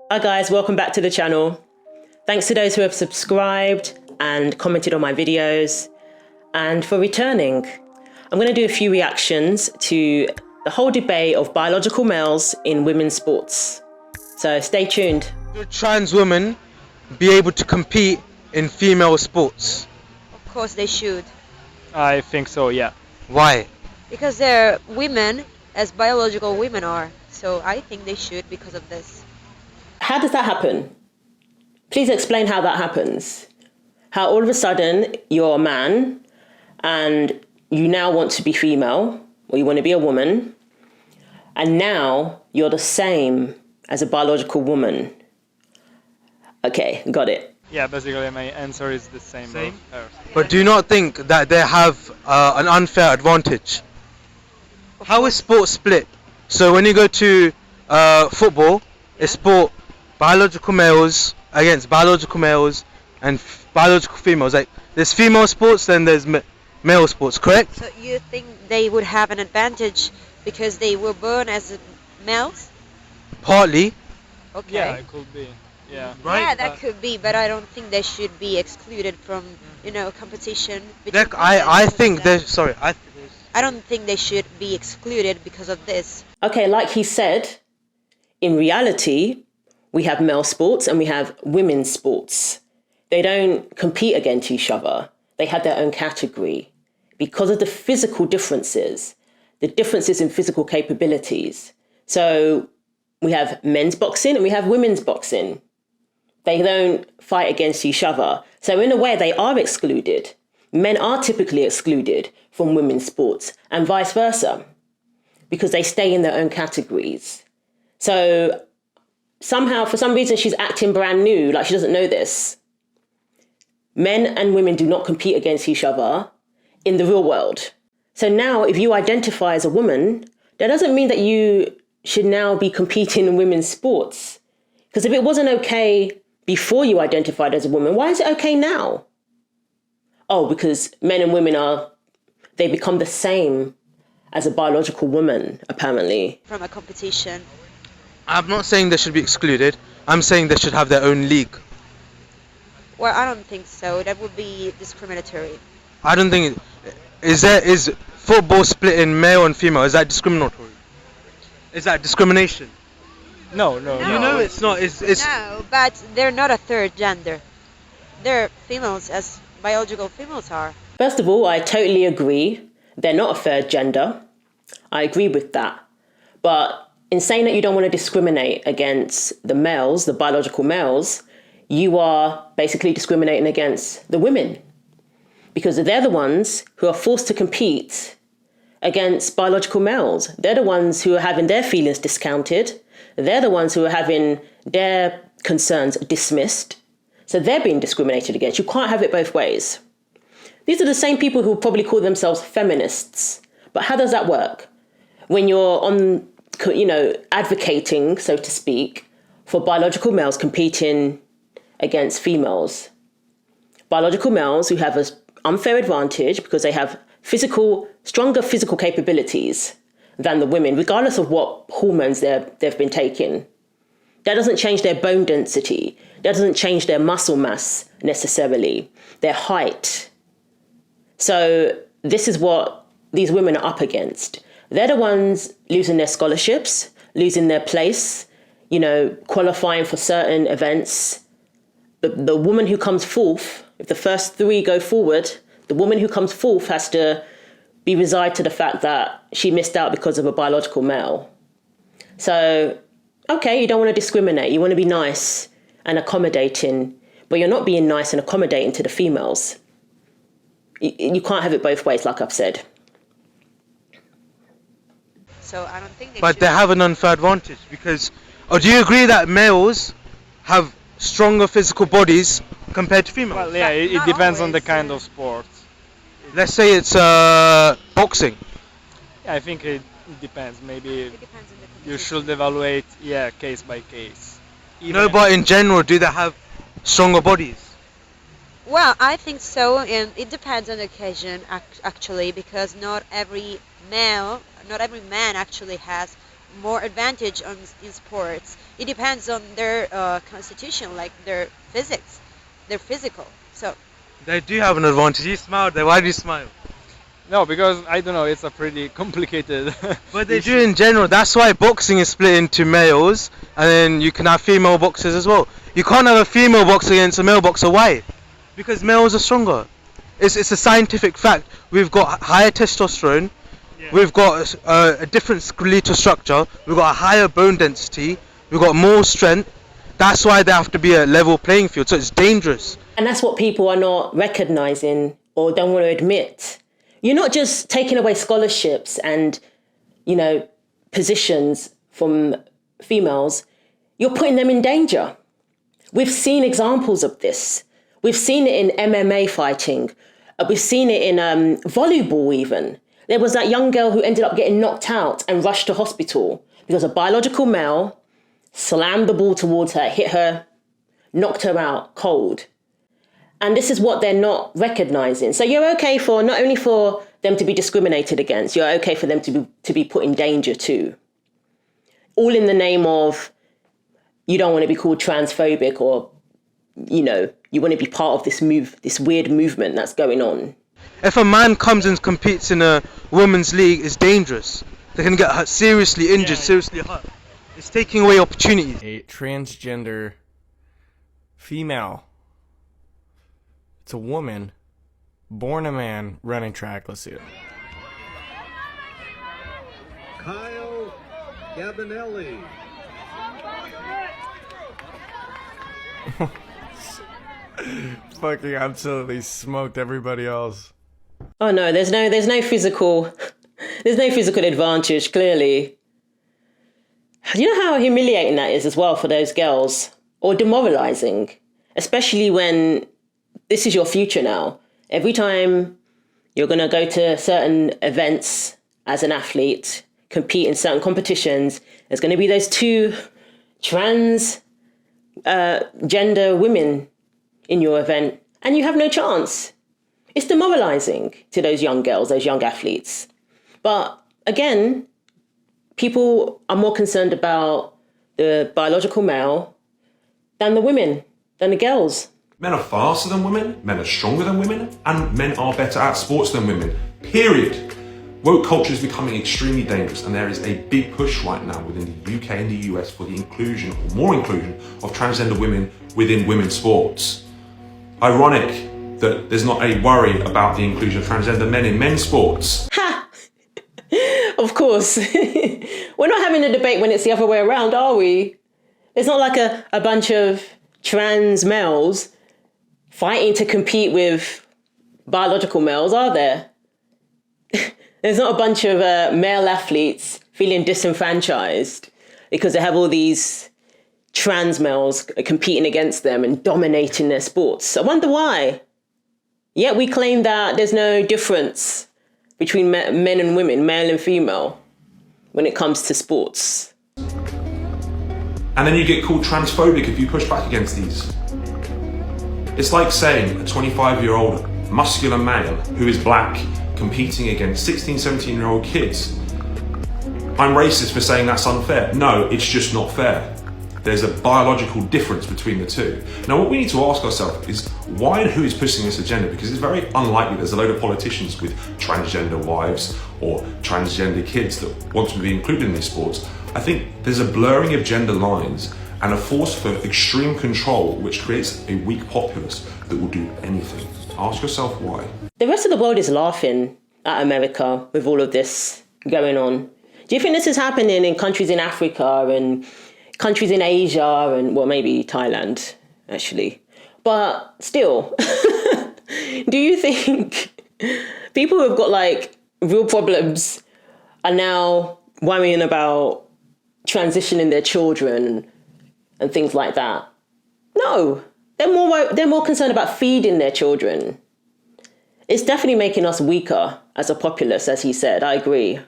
Hi guys, welcome back to the channel. Thanks to those who have subscribed and commented on my videos, and for returning. I'm going to do a few reactions to the whole debate of biological males in women's sports. So stay tuned. Should trans women be able to compete in female sports? Of course they should. I think so, yeah. Why? Because they're women as biological women are. So I think they should because of this. How does that happen? Please explain how that happens. How all of a sudden you're a man and you now want to be female, or you want to be a woman, and now you're the same as a biological woman. Okay, got it. Yeah, basically my answer is the same. But do you not think that they have an unfair advantage? How is sport split? So when you go to football, it's sport biological males against biological males and biological females. Like there's female sports, then there's male sports, correct? So you think they would have an advantage because they were born as males? Partly. Okay. Yeah, it could be. Yeah. Right. Yeah, that could be, but I don't think they should be excluded from, competition. I think they. Sorry, I don't think they should be excluded because of this. Okay, like he said, in reality, we have male sports and we have women's sports. They don't compete against each other. They have their own category because of the physical differences, the differences in physical capabilities. So we have men's boxing and we have women's boxing. They don't fight against each other. So in a way, they are excluded. Men are typically excluded from women's sports and vice versa because they stay in their own categories. So somehow, for some reason, she's acting brand new, like she doesn't know this. Men and women do not compete against each other in the real world. So now, if you identify as a woman, that doesn't mean that you should now be competing in women's sports. Because if it wasn't okay before you identified as a woman, why is it okay now? Oh, because men and women they become the same as a biological woman, apparently. From a competition. I'm not saying they should be excluded. I'm saying they should have their own league. Well, I don't think so. That would be discriminatory. I don't think. Is football split in male and female? Is that discriminatory? Is that discrimination? No. You know it's not. It's No, but they're not a third gender. They're females as biological females are. First of all, I totally agree. They're not a third gender. I agree with that. But in saying that you don't want to discriminate against the males, the biological males, you are basically discriminating against the women because they're the ones who are forced to compete against biological males. They're the ones who are having their feelings discounted. They're the ones who are having their concerns dismissed. So they're being discriminated against. You can't have it both ways. These are the same people who probably call themselves feminists. But how does that work? When you're advocating, so to speak, for biological males competing against females. Biological males who have an unfair advantage because they have stronger physical capabilities than the women, regardless of what hormones they've been taking. That doesn't change their bone density. That doesn't change their muscle mass necessarily, their height. So this is what these women are up against. They're the ones losing their scholarships, losing their place, qualifying for certain events. The woman who comes fourth, if the first three go forward, the woman who comes fourth has to be resigned to the fact that she missed out because of a biological male. So, okay, you don't want to discriminate. You want to be nice and accommodating, but you're not being nice and accommodating to the females. You can't have it both ways, like I've said. So I don't think But they have an unfair advantage because. Do you agree that males have stronger physical bodies compared to females? Well, yeah, it Not depends on always, the kind of sport. Let's say it's boxing. Yeah, I think it depends. Maybe It depends on the competition. you should evaluate, case by case. No, but in general, do they have stronger bodies? Well, I think so, and it depends on the occasion actually, because not every man actually has more advantage in sports. It depends on their constitution, like their physics, their physical. So They do have an advantage. You smiled there. Why do you smile? No, because I don't know. It's a pretty complicated. But they issue. do in general. That's why boxing is split into males, and then you can have female boxers as well. You can't have a female boxer against a male boxer. Why? Because males are stronger. It's a scientific fact. We've got higher testosterone. Yeah. We've got a different skeletal structure. We've got a higher bone density. We've got more strength. That's why there have to be a level playing field. So it's dangerous. And that's what people are not recognizing or don't want to admit. You're not just taking away scholarships and, positions from females. You're putting them in danger. We've seen examples of this. We've seen it in MMA fighting. We've seen it in volleyball even. There was that young girl who ended up getting knocked out and rushed to hospital because a biological male slammed the ball towards her, hit her, knocked her out cold. And this is what they're not recognizing. So you're okay for not only for them to be discriminated against, you're okay for them to be put in danger too. All in the name of you don't want to be called transphobic or, you want to be part of this weird movement that's going on. If a man comes and competes in a women's league, it's dangerous. They can get hurt, seriously injured, seriously hurt. It's taking away opportunities. A transgender female. It's a woman, born a man, running track. Let's see it. Kyle Gabinelli. Fucking absolutely smoked everybody else. Oh no, there's no physical advantage, clearly. You know how humiliating that is as well for those girls, or demoralizing, especially when this is your future now. Every time you're going to go to certain events as an athlete, compete in certain competitions, there's going to be those two trans gender women in your event, and you have no chance. It's demoralizing to those young girls, those young athletes. But again, people are more concerned about the biological male than the women, than the girls. Men are faster than women, men are stronger than women, and men are better at sports than women. Period. Woke culture is becoming extremely dangerous, and there is a big push right now within the UK and the US for the inclusion, or more inclusion, of transgender women within women's sports. Ironic that there's not a worry about the inclusion of transgender men in men's sports. Ha! Of course. We're not having a debate when it's the other way around, are we? It's not like a bunch of trans males fighting to compete with biological males, are there? There's not a bunch of male athletes feeling disenfranchised because they have all these trans males competing against them and dominating their sports. I wonder why. Yet we claim that there's no difference between men and women, male and female, when it comes to sports. And then you get called transphobic if you push back against these. It's like saying a 25-year-old muscular male who is black competing against 16, 17-year-old kids. I'm racist for saying that's unfair. No, it's just not fair. There's a biological difference between the two. Now, what we need to ask ourselves is why and who is pushing this agenda? Because it's very unlikely there's a load of politicians with transgender wives or transgender kids that want to be included in these sports. I think there's a blurring of gender lines and a force for extreme control which creates a weak populace that will do anything. Ask yourself why. The rest of the world is laughing at America with all of this going on. Do you think this is happening in countries in Africa and countries in Asia and, well, maybe Thailand, actually? But still, do you think people who have got, real problems are now worrying about transitioning their children and things like that? No, they're more concerned about feeding their children. It's definitely making us weaker as a populace, as he said. I agree.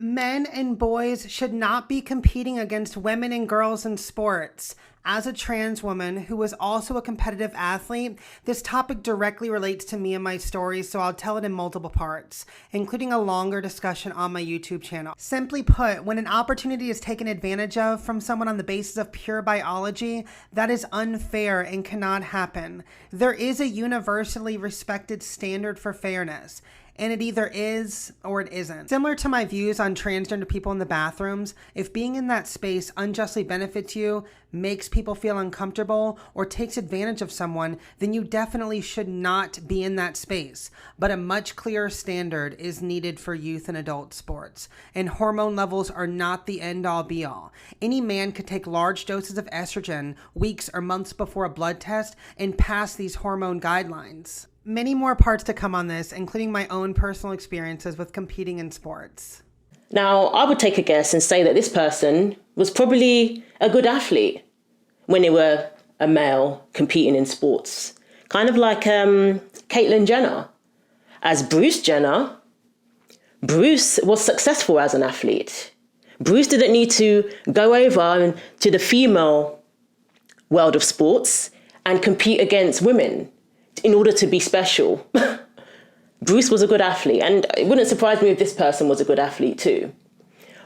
Men and boys should not be competing against women and girls in sports. As a trans woman who was also a competitive athlete, this topic directly relates to me and my story, so I'll tell it in multiple parts, including a longer discussion on my YouTube channel. Simply put, when an opportunity is taken advantage of from someone on the basis of pure biology, that is unfair and cannot happen. There is a universally respected standard for fairness, and it either is or it isn't. Similar to my views on transgender people in the bathrooms, if being in that space unjustly benefits you, makes people feel uncomfortable, or takes advantage of someone, then you definitely should not be in that space. But a much clearer standard is needed for youth and adult sports. And hormone levels are not the end-all be-all. Any man could take large doses of estrogen weeks or months before a blood test and pass these hormone guidelines. Many more parts to come on this, including my own personal experiences with competing in sports. Now, I would take a guess and say that this person was probably a good athlete when they were a male competing in sports. Kind of like Caitlyn Jenner. As Bruce Jenner, Bruce was successful as an athlete. Bruce didn't need to go over to the female world of sports and compete against women in order to be special. Bruce was a good athlete, and it wouldn't surprise me if this person was a good athlete too.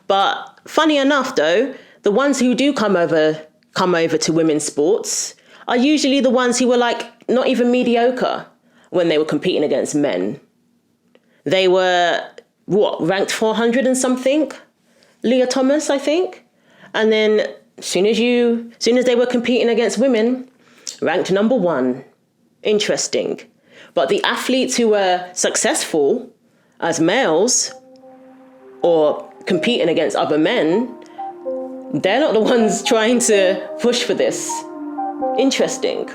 But funny enough though, the ones who do come over to women's sports are usually the ones who were like not even mediocre when they were competing against men. They were, ranked 400 and something? Leah Thomas, I think. And then as soon as they were competing against women, ranked number 1. Interesting. But the athletes who were successful as males or competing against other men, they're not the ones trying to push for this. Interesting.